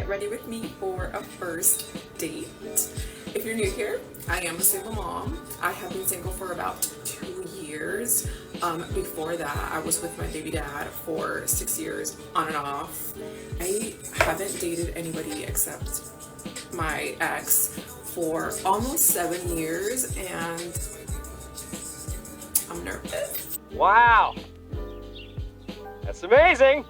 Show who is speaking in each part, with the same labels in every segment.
Speaker 1: ready with me for a first date. If you're new here, I am a single mom. I have been single for about 2 years. Before that, I was with my baby dad for 6 years, on and off. I haven't dated anybody except my ex for almost 7 years, and I'm nervous.
Speaker 2: Wow, that's amazing.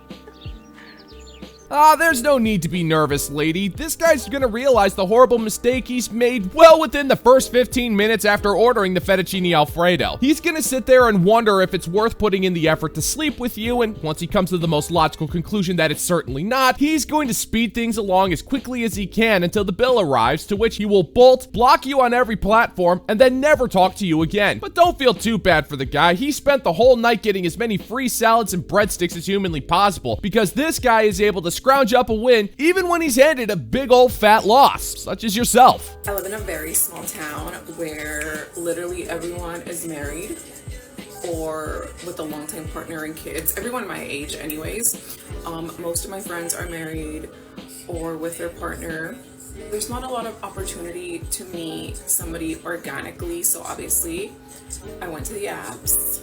Speaker 3: There's no need to be nervous, lady. This guy's gonna realize the horrible mistake he's made well within the first 15 minutes after ordering the fettuccine alfredo. He's gonna sit there and wonder if it's worth putting in the effort to sleep with you, and once he comes to the most logical conclusion that it's certainly not, he's going to speed things along as quickly as he can until the bill arrives, to which he will bolt, block you on every platform, and then never talk to you again. But don't feel too bad for the guy. He spent the whole night getting as many free salads and breadsticks as humanly possible, because this guy is able to scrounge up a win even when he's handed a big old fat loss, such as yourself.
Speaker 1: I live in a very small town where literally everyone is married or with a long-time partner and kids. Everyone my age anyways. Most of my friends are married or with their partner. There's not a lot of opportunity to meet somebody organically, so obviously I went to the apps.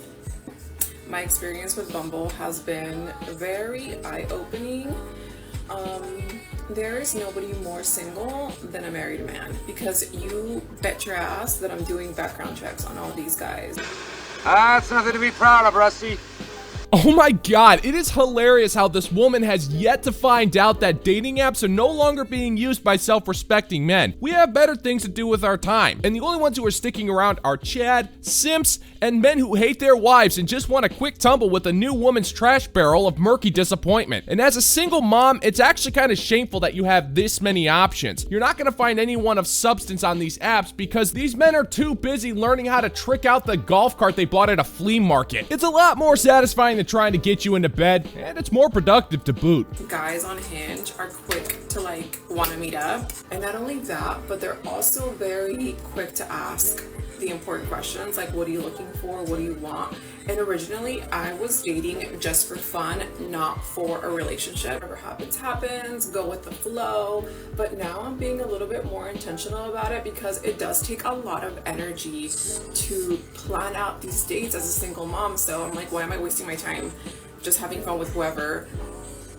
Speaker 1: My experience with Bumble has been very eye-opening. There is nobody more single than a married man, because you bet your ass that I'm doing background checks on all these guys.
Speaker 2: That's nothing to be proud of, Rusty.
Speaker 3: Oh my god, it is hilarious how this woman has yet to find out that dating apps are no longer being used by self-respecting men. We have better things to do with our time, and the only ones who are sticking around are Chad, simps, and men who hate their wives and just want a quick tumble with a new woman's trash barrel of murky disappointment. And as a single mom, it's actually kind of shameful that you have this many options. You're not going to find anyone of substance on these apps because these men are too busy learning how to trick out the golf cart they bought at a flea market. It's a lot more satisfying than trying to get you into bed, and it's more productive to boot.
Speaker 1: Guys on Hinge are quick to want to meet up, and not only that, but they're also very quick to ask the important questions like, what are you looking for, what do you want? And originally I was dating just for fun, not for a relationship. Whatever happens, go with the flow. But now I'm being a little bit more intentional about it, because it does take a lot of energy to plan out these dates as a single mom. So I'm like, why am I wasting my time just having fun with whoever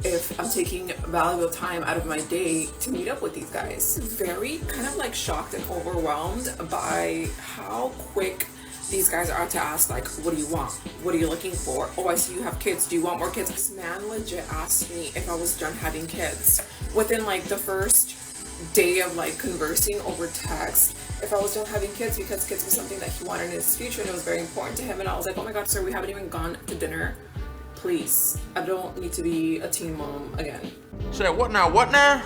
Speaker 1: if I'm taking valuable time out of my day to meet up with these guys? Very kind of shocked and overwhelmed by how quick these guys are to ask, what do you want? What are you looking for? Oh, I see you have kids. Do you want more kids? This man legit asked me if I was done having kids. Within the first day of conversing over text, if I was done having kids, because kids was something that he wanted in his future and it was very important to him. And I was like, oh my God, sir, we haven't even gone to dinner. Please, I don't need to be a teen mom again.
Speaker 2: Say what now? What now?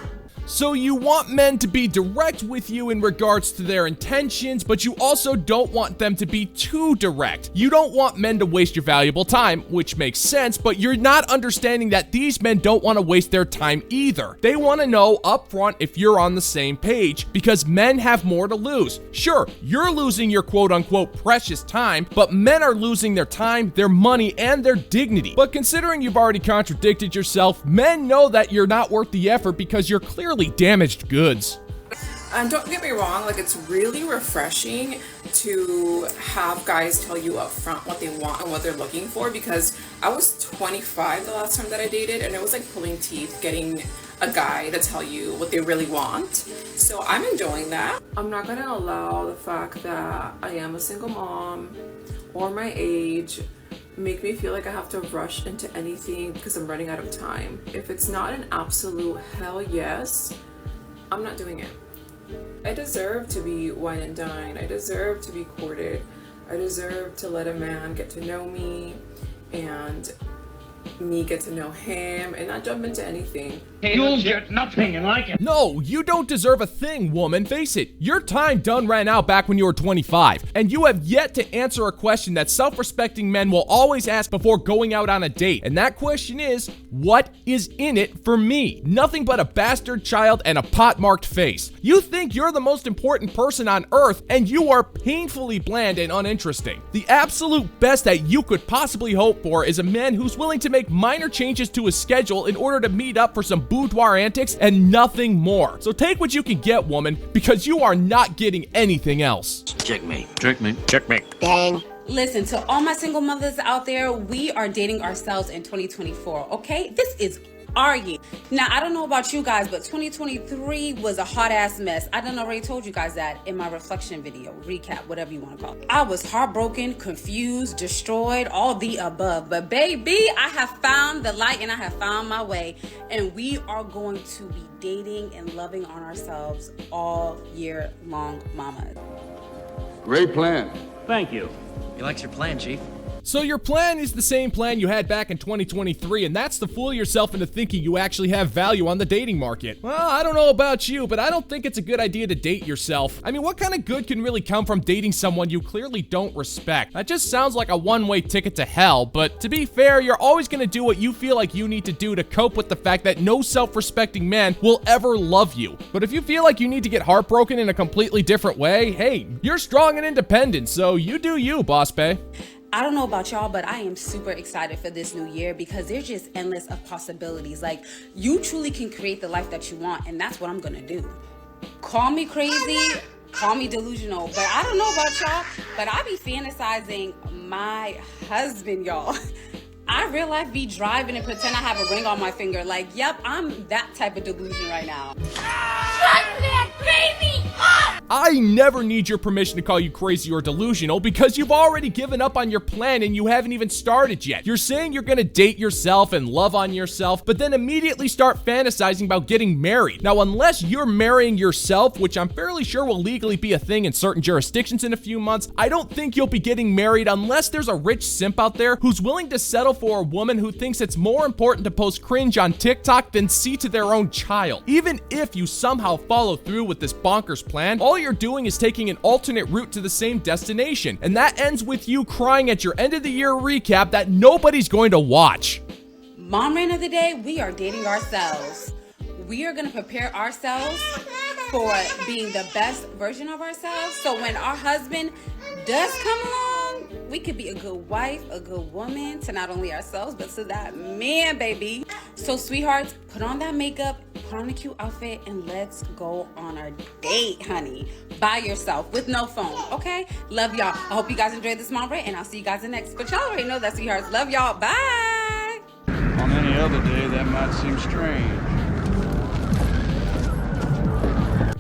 Speaker 3: So you want men to be direct with you in regards to their intentions, but you also don't want them to be too direct. You don't want men to waste your valuable time, which makes sense, but you're not understanding that these men don't want to waste their time either. They want to know up front if you're on the same page, because men have more to lose. Sure, you're losing your quote-unquote precious time, but men are losing their time, their money, and their dignity. But considering you've already contradicted yourself, men know that you're not worth the effort because you're clearly damaged goods.
Speaker 1: And don't get me wrong, it's really refreshing to have guys tell you up front what they want and what they're looking for, because I was 25 the last time that I dated, and it was like pulling teeth getting a guy to tell you what they really want. So I'm enjoying that. I'm not gonna allow the fact that I am a single mom or my age make me feel like I have to rush into anything because I'm running out of time. If it's not an absolute hell yes, I'm not doing it. I deserve to be wine and dine. I deserve to be courted. I deserve to let a man get to know me and me get to know him and not jump into anything.
Speaker 4: You'll get nothing and like it.
Speaker 3: No, you don't deserve a thing, woman. Face it, your time done ran out back when you were 25, and you have yet to answer a question that self-respecting men will always ask before going out on a date. And that question is, what is in it for me? Nothing but a bastard child and a pot-marked face. You think you're the most important person on earth, and you are painfully bland and uninteresting. The absolute best that you could possibly hope for is a man who's willing to make minor changes to his schedule in order to meet up for some boudoir antics and nothing more. So take what you can get, woman, because you are not getting anything else.
Speaker 2: Checkmate. Checkmate. Checkmate.
Speaker 5: Bang.
Speaker 6: Listen, to all my single mothers out there, we are dating ourselves in 2024, okay? This is our year. Now, I don't know about you guys, but 2023 was a hot ass mess. I done already told you guys that in my reflection video, recap, whatever you want to call it. I was heartbroken, confused, destroyed, all the above. But baby, I have found the light and I have found my way. And we are going to be dating and loving on ourselves all year long, mama.
Speaker 7: Great plan.
Speaker 4: Thank you.
Speaker 2: He likes your plan, Chief.
Speaker 3: So your plan is the same plan you had back in 2023, and that's to fool yourself into thinking you actually have value on the dating market. Well, I don't know about you, but I don't think it's a good idea to date yourself. I mean, what kind of good can really come from dating someone you clearly don't respect? That just sounds like a one-way ticket to hell, but to be fair, you're always gonna do what you feel like you need to do to cope with the fact that no self-respecting man will ever love you. But if you feel like you need to get heartbroken in a completely different way, hey, you're strong and independent, so you do you, Boss Bae.
Speaker 6: I don't know about y'all, but I am super excited for this new year because there's just endless of possibilities. Like, you truly can create the life that you want, and that's what I'm gonna do. Call me crazy, call me delusional, but I don't know about y'all, but I be fantasizing my husband, y'all. I real life be driving and pretend I have a ring on my finger. Like, yep, I'm that type of delusion right now.
Speaker 3: I never need your permission to call you crazy or delusional because you've already given up on your plan and you haven't even started yet. You're saying you're gonna date yourself and love on yourself, but then immediately start fantasizing about getting married. Now, unless you're marrying yourself, which I'm fairly sure will legally be a thing in certain jurisdictions in a few months, I don't think you'll be getting married unless there's a rich simp out there who's willing to settle for a woman who thinks it's more important to post cringe on TikTok than see to their own child. Even if you somehow follow through with this bonkers plan, all you're doing is taking an alternate route to the same destination, and that ends with you crying at your end of the year recap that nobody's going to watch.
Speaker 6: Mom rant of the day, we are dating ourselves. We are gonna prepare ourselves for being the best version of ourselves, so when our husband does come along, we could be a good wife, a good woman to not only ourselves, but to that man, baby. So sweethearts, put on that makeup, put on a cute outfit, and let's go on our date, honey. By yourself, with no phone, okay? Love y'all. I hope you guys enjoyed this mom rant, and I'll see you guys in the next. But y'all already know that, sweethearts. Love y'all. Bye.
Speaker 4: On any other day, that might seem strange.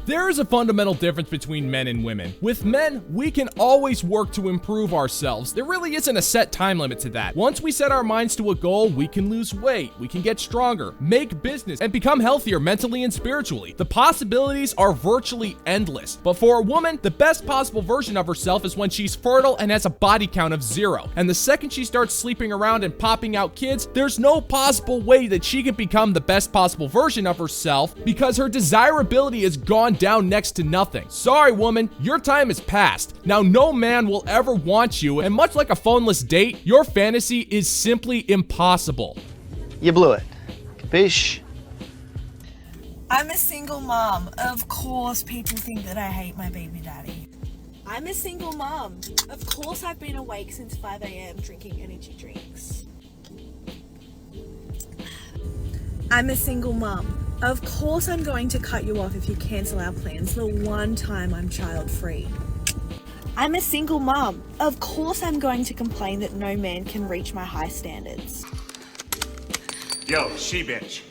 Speaker 3: There is a fundamental difference between men and women. With men, we can always work to improve ourselves. There really isn't a set time limit to that. Once we set our minds to a goal, we can lose weight, we can get stronger, make business, and become healthier mentally and spiritually. The possibilities are virtually endless. But for a woman, the best possible version of herself is when she's fertile and has a body count of 0. And the second she starts sleeping around and popping out kids, there's no possible way that she can become the best possible version of herself because her desirability is gone down next to nothing. Sorry, woman, your time is past. Now, no man will ever want you, and much like a phoneless date, your fantasy is simply impossible.
Speaker 5: You blew it. Capiche?
Speaker 8: I'm a single mom. Of course people think that I hate my baby daddy. I'm a single mom. Of course I've been awake since 5 a.m. drinking energy drinks. I'm a single mom. Of course I'm going to cut you off if you cancel our plans the one time I'm child-free. I'm a single mom. Of course I'm going to complain that no man can reach my high standards.
Speaker 9: Yo, she-bitch.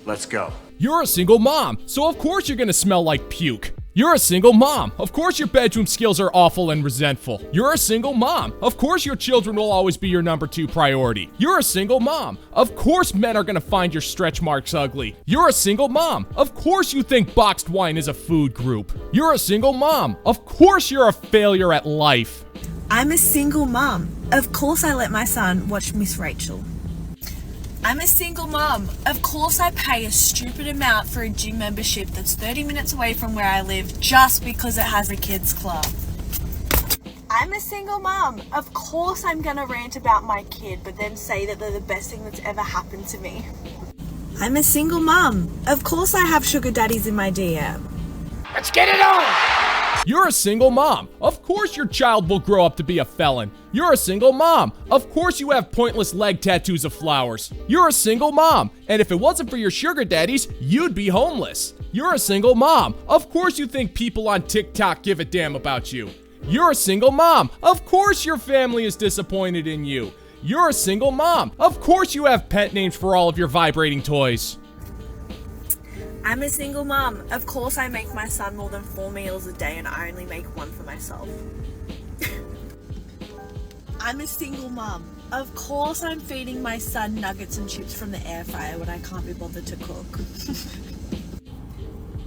Speaker 9: Let's go.
Speaker 3: You're a single mom, so of course you're gonna smell like puke. You're a single mom. Of course your bedroom skills are awful and resentful. You're a single mom. Of course your children will always be your number 2 priority. You're a single mom. Of course men are gonna find your stretch marks ugly. You're a single mom. Of course you think boxed wine is a food group. You're a single mom. Of course you're a failure at life.
Speaker 8: I'm a single mom. Of course I let my son watch Miss Rachel. I'm a single mom. Of course I pay a stupid amount for a gym membership that's 30 minutes away from where I live just because it has a kids club. I'm a single mom. Of course I'm gonna rant about my kid but then say that they're the best thing that's ever happened to me. I'm a single mom. Of course I have sugar daddies in my DM.
Speaker 2: Let's get it on!
Speaker 3: You're a single mom. Of course your child will grow up to be a felon. You're a single mom. Of course you have pointless leg tattoos of flowers. You're a single mom. And if it wasn't for your sugar daddies, you'd be homeless. You're a single mom. Of course you think people on TikTok give a damn about you. You're a single mom. Of course your family is disappointed in you. You're a single mom. Of course you have pet names for all of your vibrating toys.
Speaker 8: I'm a single mom. Of course I make my son more than 4 meals a day and I only make one for myself. I'm a single mom. Of course I'm feeding my son nuggets and chips from the air fryer when I can't be bothered to cook.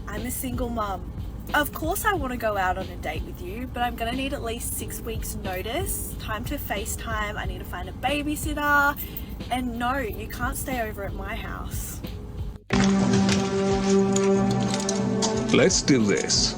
Speaker 8: I'm a single mom. Of course I want to go out on a date with you, but I'm gonna need at least 6 weeks notice, time to FaceTime, I need to find a babysitter, and no, you can't stay over at my house.
Speaker 7: Let's do this.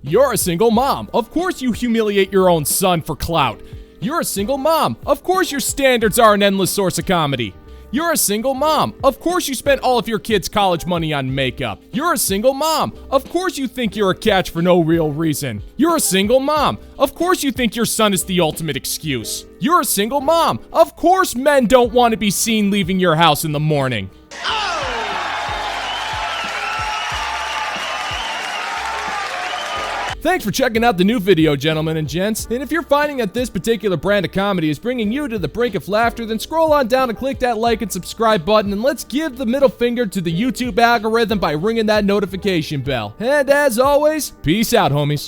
Speaker 3: You're a single mom. Of course you humiliate your own son for clout. You're a single mom. Of course your standards are an endless source of comedy. You're a single mom. Of course you spent all of your kids' college money on makeup. You're a single mom. Of course you think you're a catch for no real reason. You're a single mom. Of course you think your son is the ultimate excuse. You're a single mom. Of course men don't want to be seen leaving your house in the morning. Thanks for checking out the new video, gentlemen and gents. And if you're finding that this particular brand of comedy is bringing you to the brink of laughter, then scroll on down and click that like and subscribe button, and let's give the middle finger to the YouTube algorithm by ringing that notification bell. And as always, peace out, homies.